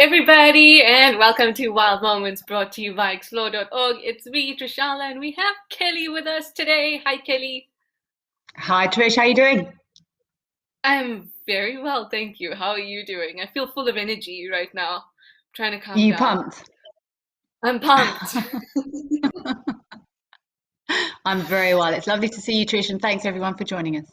everybody, and welcome to Wild Moments, brought to you by explore.org. It's me, Trishala, and we have Kelly with us today. Hi, Kelly. Hi, Trish. How are you doing? I'm very well, thank you. How are you doing? I feel full of energy right now. I'm trying to calm You down. pumped? I'm pumped. I'm very well. It's lovely to see you, Trish, and thanks everyone for joining us.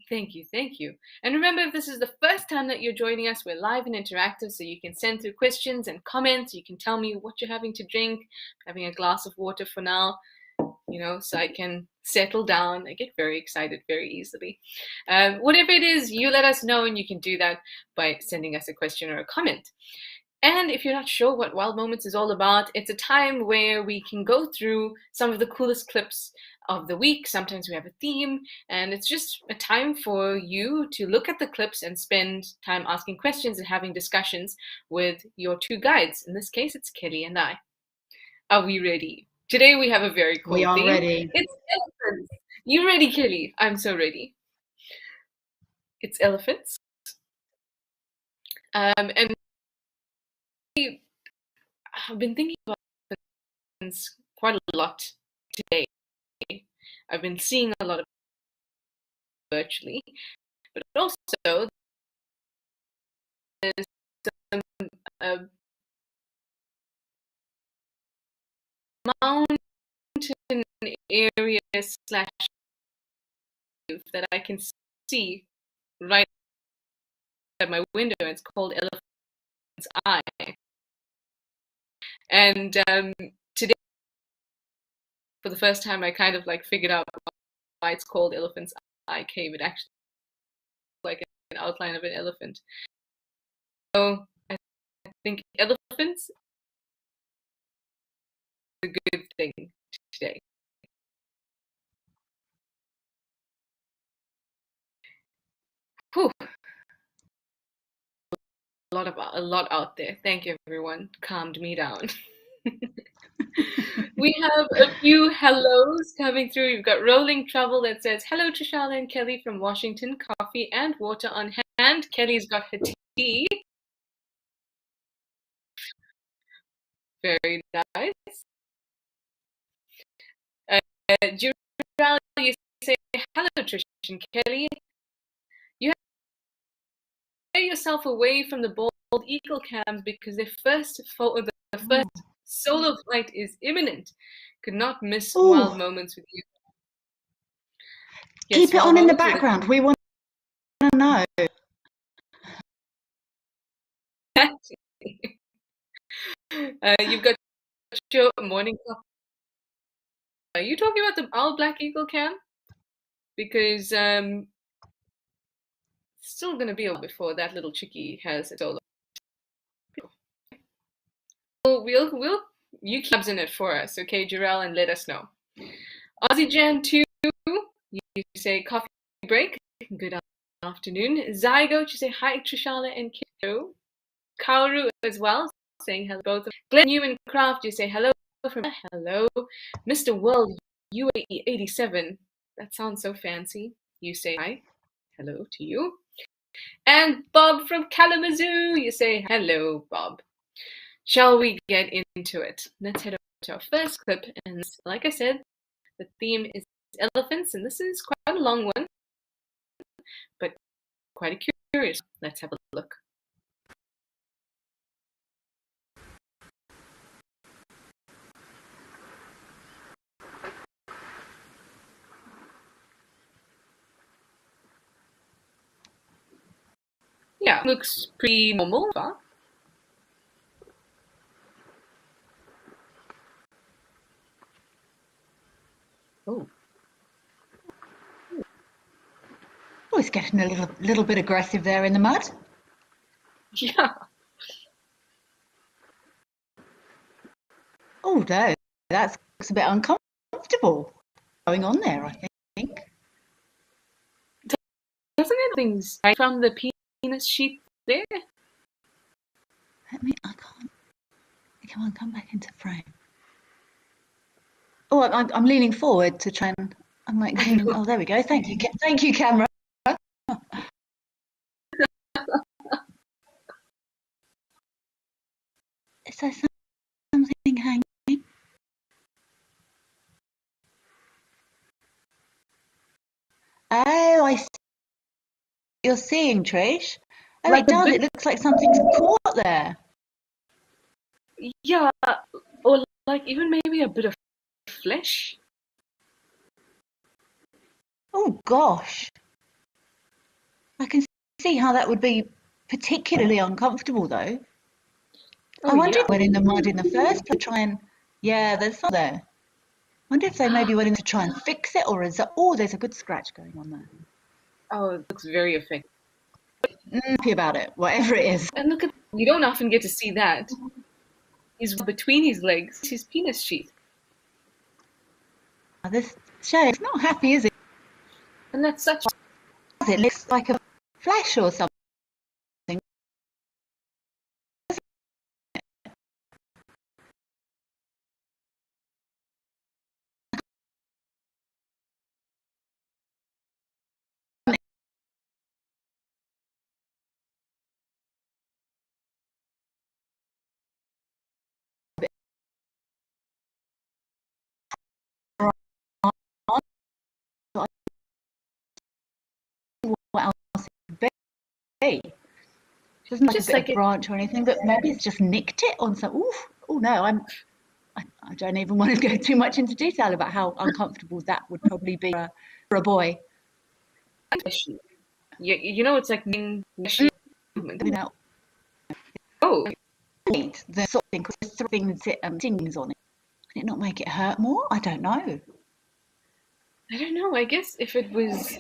Thank you, thank you. And remember, if this is the first time that you're joining us, we're live and interactive, so you can send through questions and comments. You can tell me what you're having to drink. I'm having a glass of water for now, so I can settle down. I get very excited very easily. Whatever it is, you let us know, and you can do that by sending us a question or a comment. And if you're not sure what Wild Moments is all about, it's a time where we can go through some of the coolest clips of the week. Sometimes we have a theme, and it's just a time for you to look at the clips and spend time asking questions and having discussions with your two guides. In this case, it's Kelly and I. Are we ready? Today we have a very cool We are theme. ready. It's elephants. You ready, Kelly? I'm so ready. It's elephants. And I've been thinking about elephants quite a lot today. I've been seeing a lot of virtually, but also there's some mountain area slash that I can see right at my window. It's called Elephant's Eye. And today, for the first time, I kind of figured out why it's called Elephant's Eye Cave. It actually looks like an outline of an elephant. So I think elephants is a good thing today. Whew. A lot out there. Thank you, everyone. Calmed me down. We have a few hellos coming through. We've got Rolling Trouble that says, hello, Trishala and Kelly from Washington. Coffee and water on hand. Kelly's got her tea. Very nice. Jural, you say, hello, Trish and Kelly. You have to get yourself away from the bald eagle cams because the first solo flight is imminent. Could not miss Wild Moments with you. Yes, keep it on in the background. We want to know. You've got your morning coffee. Are you talking about the Owl Black Eagle cam? Because still going to be before that little chickie has its solo. We'll you keep in it for us, okay, Jarell, and let us know. Aussie Jan 2, you say coffee break. Good afternoon. Zygote, you say hi, Trishala and Kiddo. Kaoru as well, saying hello both. Glenn Newman Craft, you say hello from hello. Mr. World UAE 87. That sounds so fancy. You say hi. Hello to you. And Bob from Kalamazoo, you say hello, Bob. Shall we get into it? Let's head over to our first clip. And like I said, the theme is elephants, and this is quite a long one, but quite a curious. Let's have a look. Yeah, looks pretty normal. Oh. Oh, it's getting a little bit aggressive there in the mud. Yeah. Oh no, that looks a bit uncomfortable going on there, I think. Doesn't it things right from the penis sheath there? I can't. Come on, come back into frame. Oh, I'm leaning forward to try and I'm like, oh, there we go. Thank you, camera. Oh, I see what you're seeing, Trish. Oh, Like it a does. bit, It looks like something's caught there. yeah, or like even maybe a bit of flesh. Oh, gosh. I can see how that would be particularly uncomfortable, though. I Oh wonder if yeah. they went in the mud in the first place to try and. Yeah, there's some there. I wonder if they maybe went in to try and fix it, or is that. Oh, there's a good scratch going on there. Oh, it looks very effective. Happy about it, whatever it is. And look at, you don't often get to see that. He's between his legs, his penis sheath. This show is not happy, is it? And that's such, It looks like a flesh or something. What else it could be? It doesn't like a just bit of like it. branch or anything, but maybe it's just nicked it on some. Oof. Oh no, I don't even want to go too much into detail about how uncomfortable that would probably be for a boy. You know, it's like movement. You know, Oh, the sort of thing, because there's things on it. Can it not make it hurt more? I don't know. I don't know. I guess if it was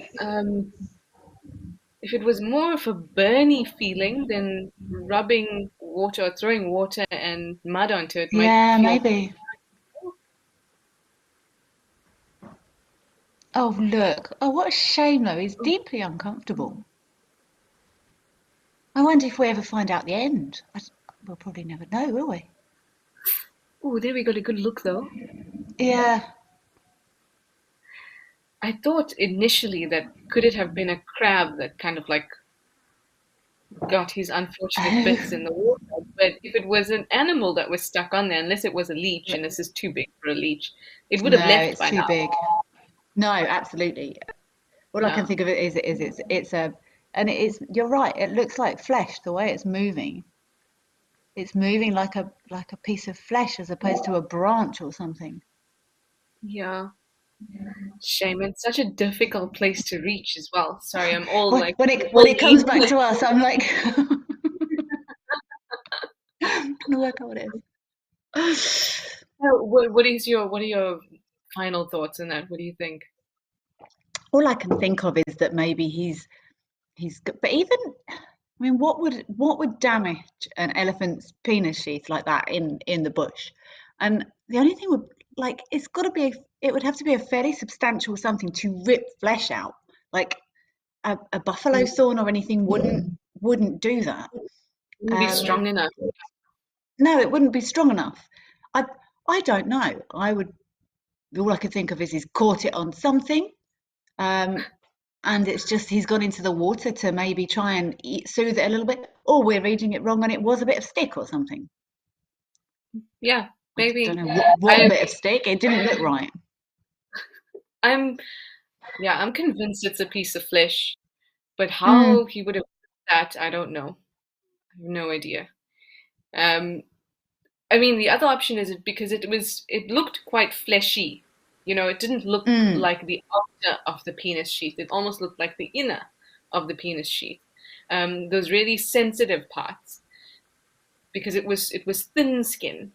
more of a burny feeling, then rubbing water or throwing water and mud onto it might Yeah, feel. maybe. Oh, look. Oh, what a shame, though. He's deeply uncomfortable. I wonder if we ever find out the end. We'll probably never know, will we? Oh, there we got a good look though. Yeah. I thought initially that could it have been a crab that kind of like got his unfortunate bits Oh, in the water, but if it was an animal that was stuck on there, unless it was a leech, and this is too big for a leech, it would have no, left it's by too now. big. No, absolutely. All I can Yeah. think of it is it's a and it is you're right, it looks like flesh the way it's moving. It's moving like a piece of flesh as opposed to a branch or something. Yeah. Shame. It's such a difficult place to reach as well. Sorry, I'm all When like when it woolly. comes back to us, I'm like trying to work out what it is. What are your final thoughts on that? What do you think? All I can think of is that maybe but even I mean what would damage an elephant's penis sheath like that in the bush? And the only thing would like it's got to be it would have to be a fairly substantial something to rip flesh out. Like a buffalo Mm, thorn or anything wouldn't do that. wouldn't be strong enough. No, it wouldn't be strong enough. I I don't know. I would all I could think of is he's caught it on something. Um, and it's just he's gone into the water to maybe try and soothe it a little bit, or we're reading it wrong and it was a bit of stick or something. Yeah, I don't maybe. know what I bit of stick. It didn't look right. I'm yeah, I'm convinced it's a piece of flesh, but Mm, how he would have done that, I don't know. I have no idea. Um, I mean, the other option is because it looked quite fleshy. You know, it didn't look mm, like the outer of the penis sheath. It almost looked like the inner of the penis sheath. Those really sensitive parts because it was thin skin.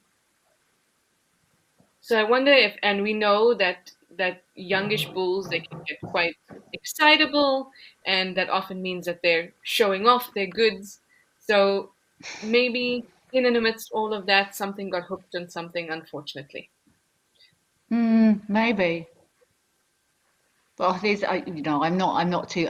So I wonder if, and we know that youngish bulls they can get quite excitable, and that often means that they're showing off their goods. So maybe in and amidst all of that, something got hooked on something, unfortunately. maybe. Well, I'm not too.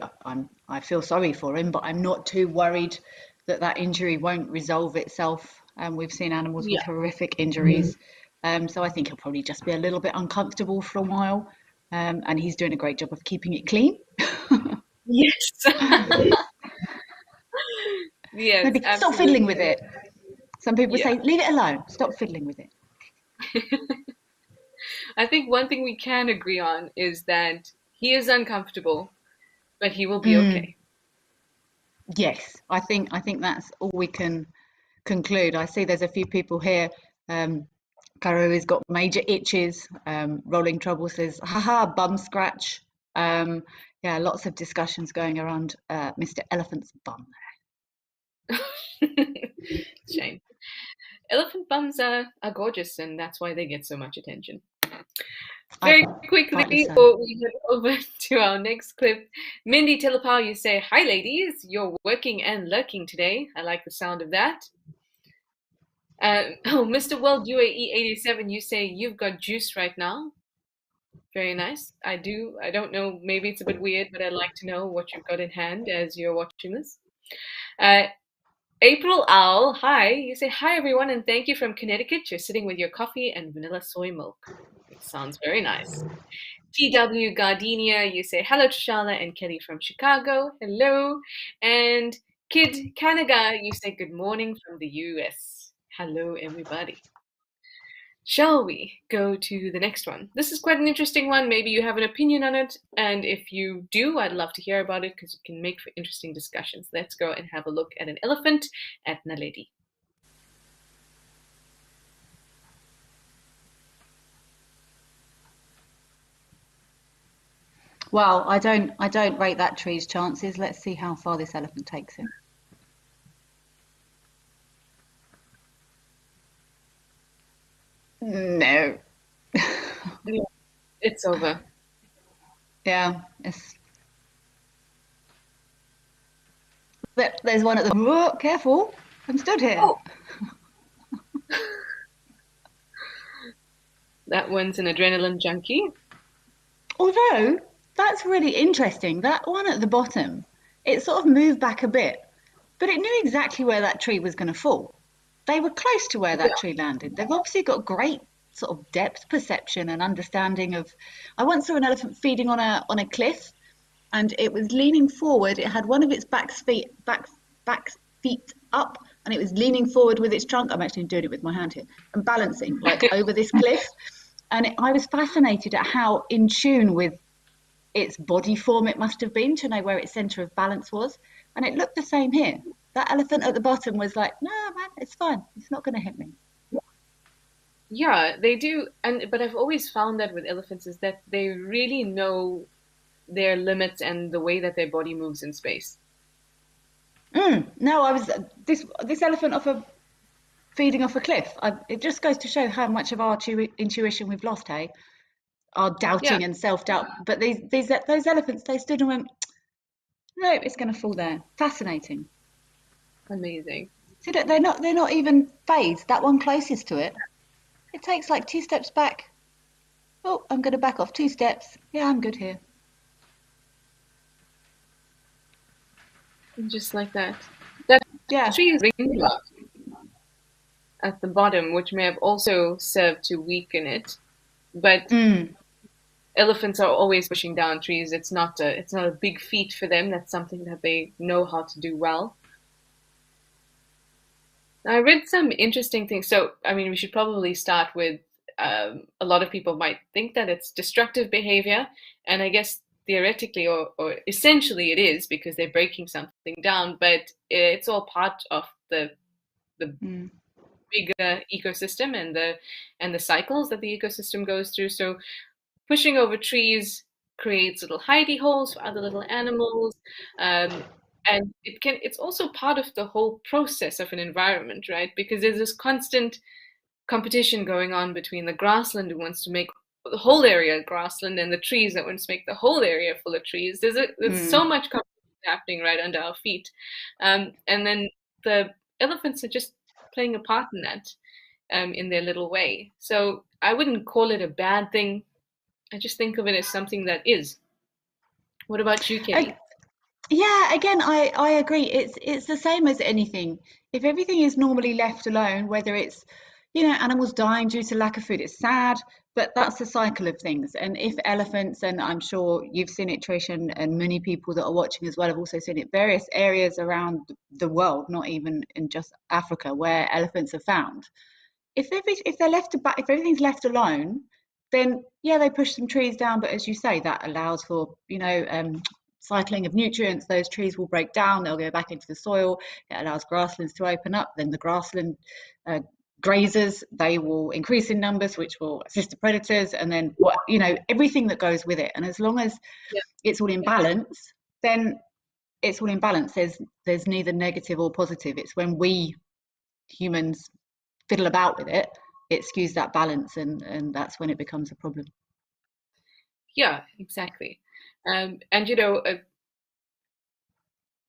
I feel sorry for him, but I'm not too worried that that injury won't resolve itself. We've seen animals with Yeah. horrific injuries, so I think he'll probably just be a little bit uncomfortable for a while. And he's doing a great job of keeping it clean. Yes. Yes, Maybe stop fiddling with absolutely. it. Some people Yeah. say, leave it alone. Stop fiddling with it. I think one thing we can agree on is that he is uncomfortable, but he will be okay. Yes, I think that's all we can conclude. I see there's a few people here. Caro has got major itches. Rolling Trouble says, haha, bum scratch. Yeah, lots of discussions going around Mr. Elephant's bum. Shame. Elephant bums are gorgeous, and that's why they get so much attention. Very quickly, before we head over to our next clip, Mindy Telepow, you say, "Hi, ladies. You're working and lurking today. I like the sound of that." Mr. World UAE87, you say, "You've got juice right now." Very nice. I do. I don't know. Maybe it's a bit weird, but I'd like to know what you've got in hand as you're watching this. April Owl, hi. You say, "Hi, everyone, and thank you from Connecticut. You're sitting with your coffee and vanilla soy milk." It sounds very nice. TW Gardenia, you say, "Hello, Trishala and Kelly from Chicago." Hello. And Kid Kanaga, you say, "Good morning from the US." Hello, everybody. Shall we go to the next one? This is quite an interesting one. Maybe you have an opinion on it. And if you do, I'd love to hear about it because it can make for interesting discussions. Let's go and have a look at an elephant at Naledi. Well, I don't rate that tree's chances. Let's see how far this elephant takes him. No. Yeah, it's over. Yeah, there's one at the. Oh, careful! I'm stood here. Oh. That one's an adrenaline junkie. Although that's really interesting. That one at the bottom, it sort of moved back a bit, but it knew exactly where that tree was going to fall. They were close to where that tree landed. They've obviously got great sort of depth perception and understanding of. I once saw an elephant feeding on a cliff, and it was leaning forward. It had one of its back feet up, and it was leaning forward with its trunk. I'm actually doing it with my hand here and balancing like over this cliff. And I was fascinated at how in tune with its body form it must have been to know where its center of balance was. And it looked the same here. That elephant at the bottom was like, "No, man, it's fine. It's not going to hit me." Yeah, they do. But I've always found that with elephants is that they really know their limits and the way that their body moves in space. No, I was this elephant feeding off a cliff. It just goes to show how much of our intuition we've lost, hey? Our doubting and self-doubt. But those elephants, they stood and went, "No, it's going to fall there." Fascinating. Amazing. See, look, they're not even phased. That one closest to it, it takes like 2 steps back. Oh, I'm going to back off 2 steps. Yeah, I'm good here. Just like that. That tree is ringed up at the bottom, which may have also served to weaken it. But elephants are always pushing down trees. It's not a big feat for them. That's something that they know how to do well. I read some interesting things. So, I mean, we should probably start with a lot of people might think that it's destructive behavior, and I guess theoretically or essentially it is because they're breaking something down, but it's all part of the bigger ecosystem and the cycles that the ecosystem goes through. So pushing over trees creates little hidey holes for other little animals, and it's also part of the whole process of an environment, right? Because there's this constant competition going on between the grassland who wants to make the whole area grassland and the trees that wants to make the whole area full of trees. There's so much competition happening right under our feet, and then the elephants are just playing a part in that in their little way. So I wouldn't call it a bad thing. I just think of it as something that is. What about you, Kelly? Yeah, again, I agree. It's the same as anything. If everything is normally left alone, whether it's, animals dying due to lack of food, it's sad, but that's the cycle of things. And if elephants, and I'm sure you've seen it, Trish, and many people that are watching as well have also seen it, various areas around the world, not even in just Africa, where elephants are found. If everything's left alone, then yeah, they push some trees down, but as you say, that allows for, cycling of nutrients, those trees will break down, they'll go back into the soil, it allows grasslands to open up, then the grassland grazers, they will increase in numbers, which will assist the predators, and then everything that goes with it. And as long as it's all in balance, then it's all in balance. There's neither negative or positive. It's when we humans fiddle about with it, it skews that balance, and that's when it becomes a problem. Yeah, exactly. And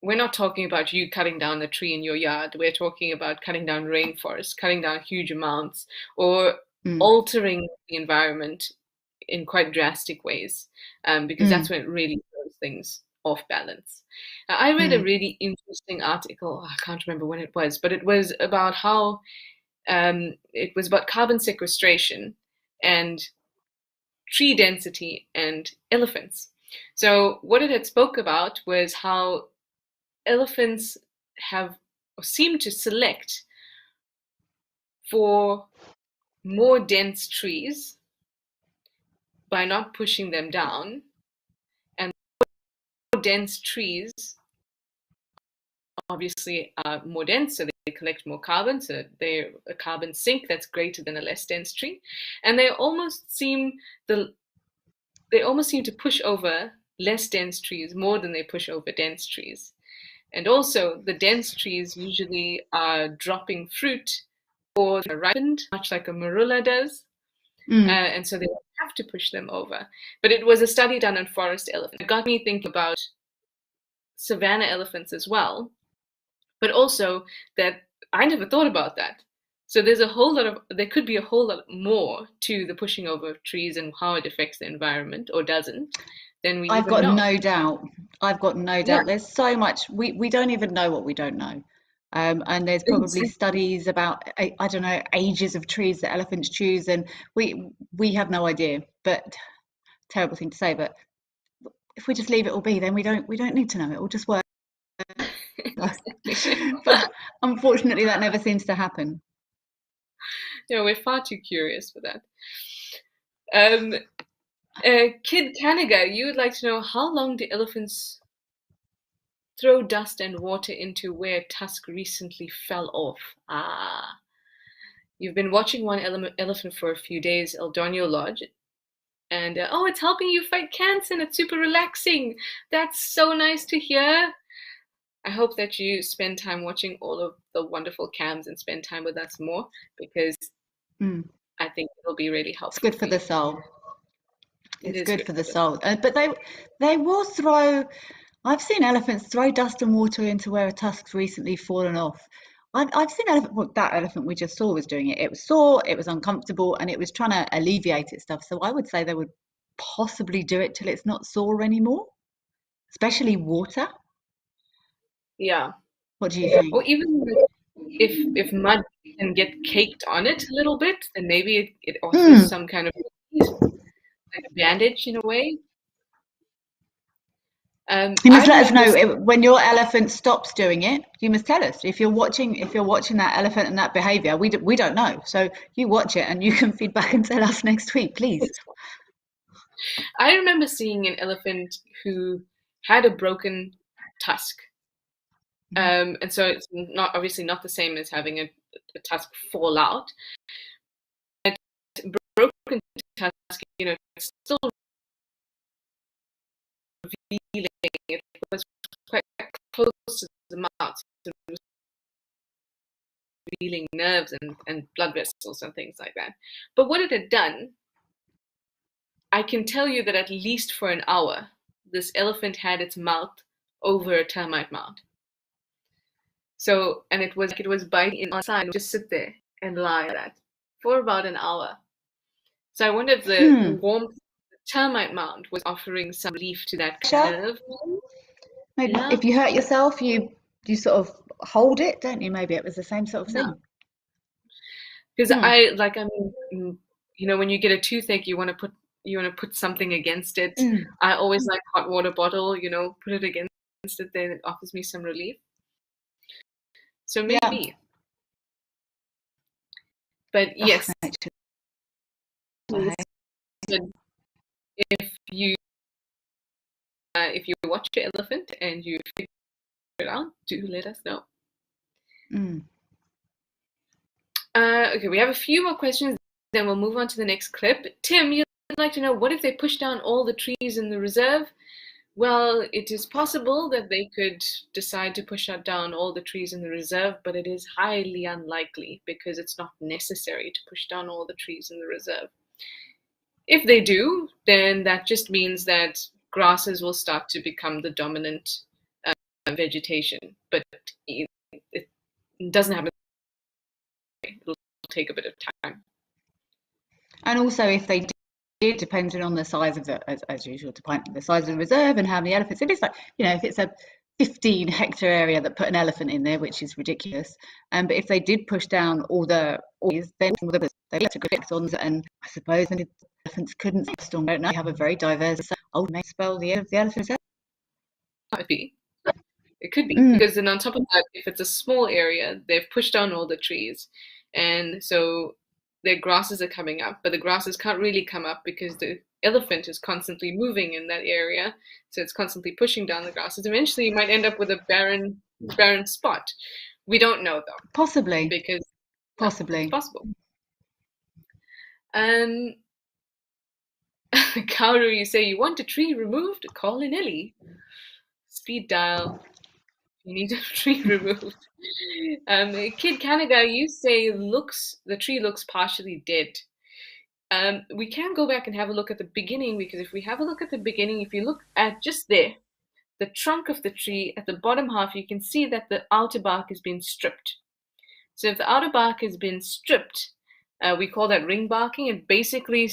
we're not talking about you cutting down a tree in your yard. We're talking about cutting down rainforests, cutting down huge amounts, or altering the environment in quite drastic ways, because that's when it really throws things off balance. I read a really interesting article. I can't remember when it was, but it was about how it was about carbon sequestration and tree density and elephants. So what it had spoke about was how elephants have or seem to select for more dense trees by not pushing them down, and more dense trees obviously are more dense, so they collect more carbon, so they're a carbon sink that's greater than a less dense tree, and they almost seem to push over less dense trees more than they push over dense trees. And also, the dense trees usually are dropping fruit or they're ripened, much like a marula does. And so they don't have to push them over. But it was a study done on forest elephants. It got me thinking about savanna elephants as well, but also that I never thought about that. So there could be a whole lot more to the pushing over of trees and how it affects the environment or doesn't than we I've even got know. no doubt. I've got no doubt. There's so much we don't even know what we don't know. And there's probably studies about I don't know, ages of trees that elephants choose, and we have no idea. But terrible thing to say, but if we just leave it all be, then we don't need to know. It will just work. But unfortunately, that never seems to happen. We're far too curious for that. Kid Kaniga, you would like to know, how long do elephants throw dust and water into where tusk recently fell off? You've been watching one elephant for a few days, El Dornio Lodge, and it's helping you fight cancer and it's super relaxing. That's so nice to hear. I hope that you spend time watching all of the wonderful cams and spend time with us more, because I think it'll be really helpful. It's good for the soul. It's good for the soul. But they will throw. I've seen elephants throw dust and water into where a tusk's recently fallen off. I've seen that elephant we just saw was doing it. It was sore, it was uncomfortable, and it was trying to alleviate its stuff. So I would say they would possibly do it till it's not sore anymore, especially water. Yeah. What do you think? Or even if mud can get caked on it a little bit, then maybe it offers some kind of like a bandage in a way. You must let us know when your elephant stops doing it. You must tell us if you're watching that elephant and that behaviour. We don't know, so you watch it and you can feed back and tell us next week, please. I remember seeing an elephant who had a broken tusk, and so it's obviously not the same as having a tusk fall out. But broken tusk, it's still revealing. It was quite close to the mouth, so it was revealing nerves and blood vessels and things like that. But what it had done, I can tell you that at least for an hour, this elephant had its mouth over a termite mound. So, and it was biting inside, and just sit there and lie like that for about an hour. So I wonder if the warmth of the termite mound was offering some relief to that nerve. Maybe if you hurt yourself, you sort of hold it, don't you? Maybe it was the same sort of thing. Because when you get a toothache, you want to put something against it. I always like hot water bottle, put it against it, then it offers me some relief. So maybe. But yes, if you if you watch your elephant and you figure it out, do let us know. Okay, we have a few more questions, then we'll move on to the next clip. Tim, you'd like to know, what if they push down all the trees in the reserve? Well, it is possible that they could decide to push down all the trees in the reserve, but it is highly unlikely because it's not necessary to push down all the trees in the reserve. If they do, then that just means that grasses will start to become the dominant vegetation, but it doesn't happen. It'll take a bit of time. And also, if they did, depending on the size of the, as usual, the size of the reserve and how many elephants. If it's like, if it's a 15-hectare area that put an elephant in there, which is ridiculous. But if they did push down all these, then they let a good effect on, and I suppose then the elephants couldn't storm. Don't know. They have a very diverse. May spell the end of the elephant. Might be. It could be, because then on top of that, if it's a small area, they've pushed down all the trees, and so their grasses are coming up, but the grasses can't really come up because the elephant is constantly moving in that area, so it's constantly pushing down the grasses. Eventually, you might end up with a barren spot. We don't know, though. Possibly. Because possibly. It's possible. Kauru, you say you want a tree removed? Call in Ellie. Speed dial. You need a tree removed. Kid Canada, you say the tree looks partially dead. We can go back and have a look at the beginning, because if we have a look at the beginning, if you look at just there, the trunk of the tree at the bottom half, you can see that the outer bark has been stripped. So if the outer bark has been stripped, we call that ring barking. It basically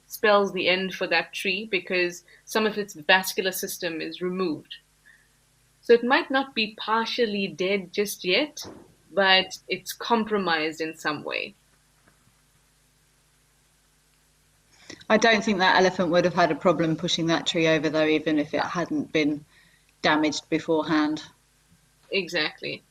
spells the end for that tree because some of its vascular system is removed. So it might not be partially dead just yet, but it's compromised in some way. I don't think that elephant would have had a problem pushing that tree over, though, even if it hadn't been damaged beforehand. Exactly.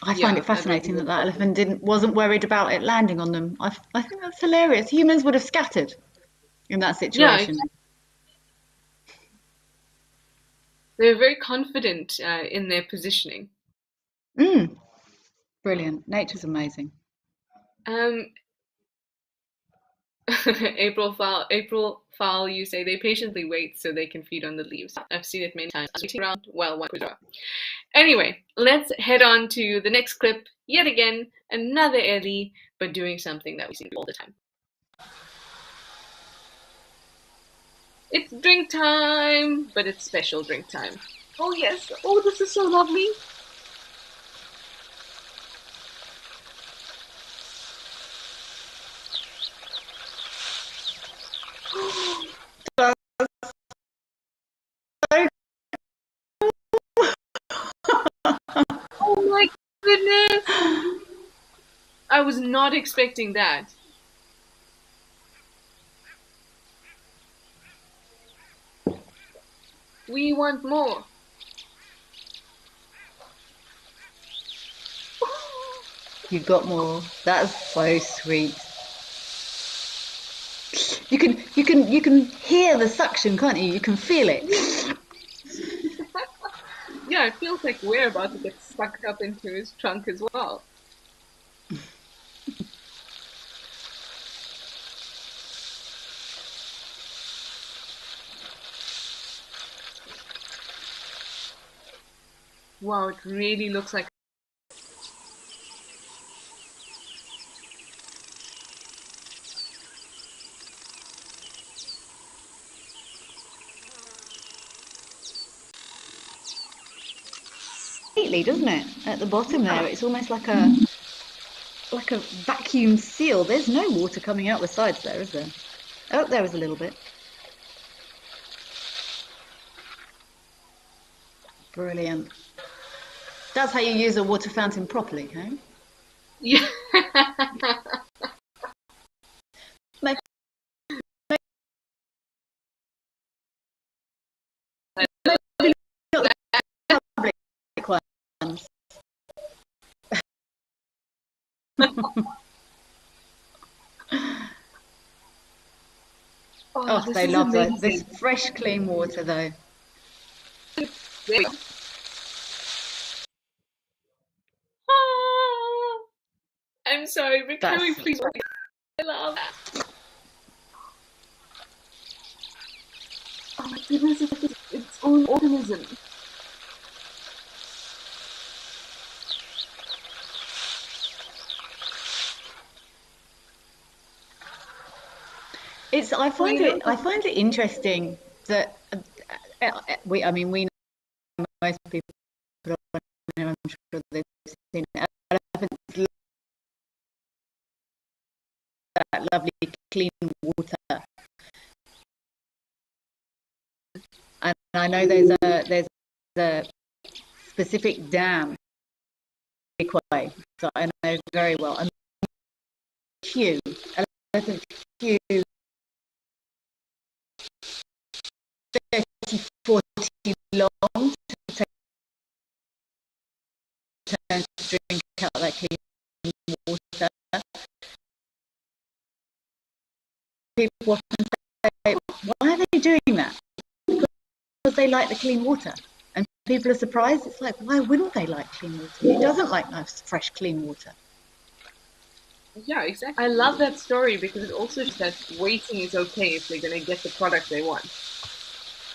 I find it fascinating that elephant wasn't worried about it landing on them. I think that's hilarious. Humans would have scattered in that situation. Yeah, exactly. They're very confident in their positioning. Brilliant. Nature's amazing. April Fowl, you say they patiently wait so they can feed on the leaves. I've seen it many times. Waiting around while one goes around. Anyway, let's head on to the next clip. Yet again, another Ellie, but doing something that we see all the time. It's drink time, but it's special drink time. Oh yes, oh this is so lovely. Oh my goodness! I was not expecting that. We want more. You got more. That's so sweet. You can hear the suction, can't you? You can feel it. Yeah, it feels like we're about to get sucked up into his trunk as well. Wow, it really looks like doesn't it? At the bottom there, it's almost like a vacuum seal. There's no water coming out the sides there, is there? Oh, there was a little bit. Brilliant. That's how you use a water fountain properly, huh? Yeah. they love this fresh, clean water, though. I'm sorry, but can we please? I love that. Oh my goodness, it's its own organism. I find it interesting that we know most people. I'm sure they've seen elephants that lovely clean water, and I know there's a specific dam, so I know very well. And elephants queue 30-40 long to take turns to drink out that clean water. People often say, why are they doing that? Because they like the clean water. And people are surprised. It's like, why wouldn't they like clean water? Who doesn't like nice, fresh, clean water? Yeah, exactly. I love that story because it also shows that waiting is okay if they're going to get the product they want.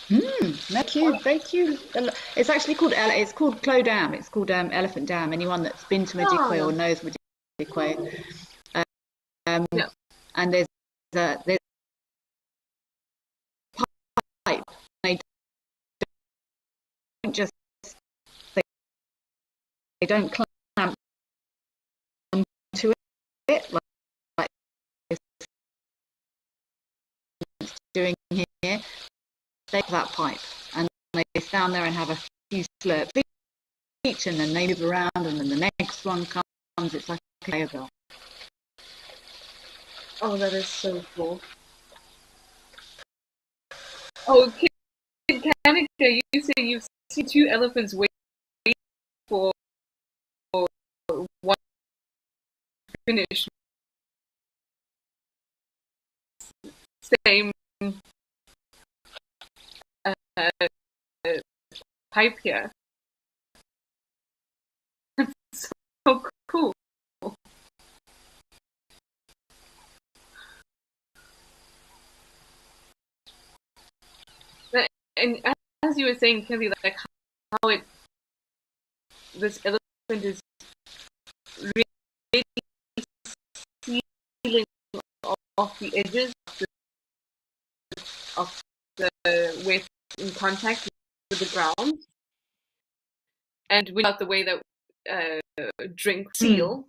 Very cute. It's actually called Clo Dam. It's called Elephant Dam. Anyone that's been to Madikwe or knows Madikwe, yeah. And there's a pipe. They don't just they don't clamp onto it like it's doing here. They have that pipe and they stand there and have a few slurps each, and then they move around, and then the next one comes. It's like a conveyor belt. Oh, that is so cool. Oh, Kanika, you say you've seen 2 elephants wait for one finish. Same pipe here. That's so cool. And as you were saying, Kelly, like how this elephant is really sealing off the edges of the with in contact with the ground, and without the way that drink seal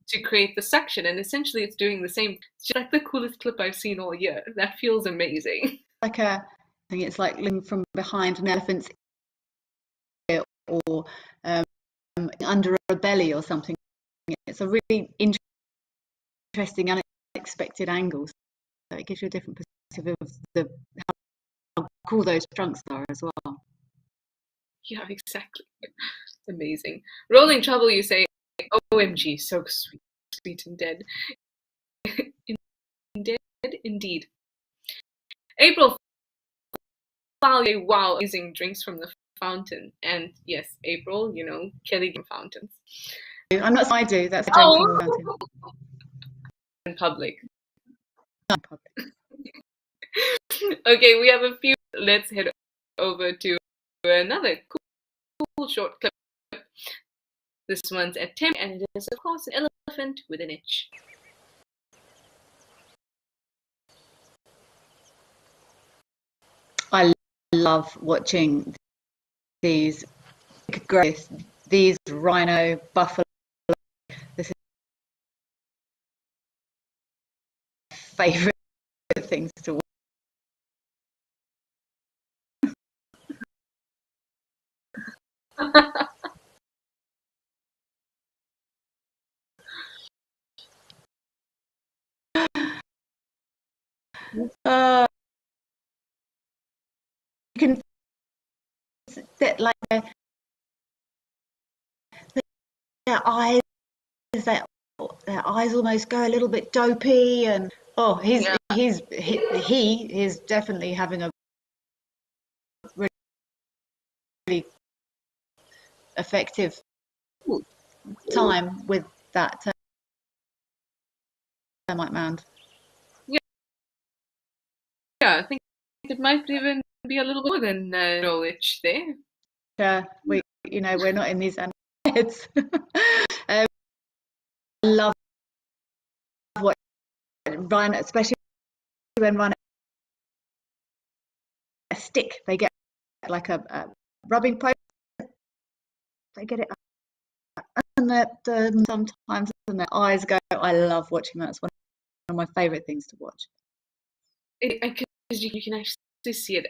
to create the suction, and essentially it's doing the same. It's just like the coolest clip I've seen all year. That feels amazing. I think it's like looking from behind an elephant's ear or under a belly or something. It's a really interesting, unexpected angle. So it gives you a different perspective of how cool those trunks are as well. Yeah, exactly. Amazing. Rolling Trouble, you say, OMG, so sweet and dead. Indeed. April, wow, using drinks from the fountain. And yes, April, Kelly fountains. I'm not saying I do, that's a drink from the fountain. In public. Okay, we have a few. Let's head over to another cool short clip. This one's at 10, and it is, of course, an elephant with an itch. I love watching these rhino, buffalo. This is my favourite things to watch. You can sit like their eyes almost go a little bit dopey, and Oh, he is definitely having a really effective time with that termite mound. Yeah, I think it might even be a little more than knowledge there. We're not in these heads. I love what Ryan, especially when Ryan a stick, they get like a rubbing post. They get it, and sometimes and their eyes go. I love watching that. It's one of my favourite things to watch. Because you can actually see it.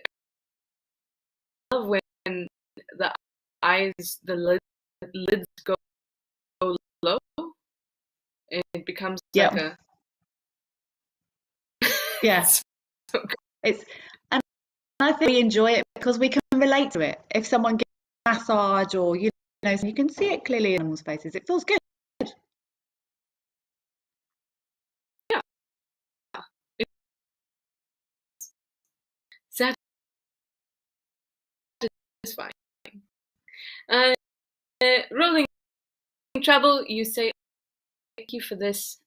I love when the eyes, the lids go low, and it becomes like a It's and I think we enjoy it because we can relate to it. If someone gets a massage or you can see it clearly in animals' faces. It feels good. Yeah. It's satisfying. Rolling Trouble, you say, thank you for this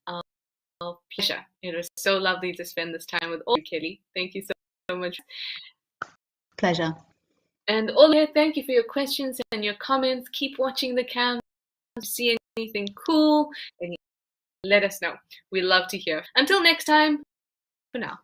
pleasure. It was so lovely to spend this time with all you, Kelly. Thank you so much. Pleasure. And all here, thank you for your questions and your comments. Keep watching the cam. See anything cool, and let us know. We love to hear. Until next time, for now.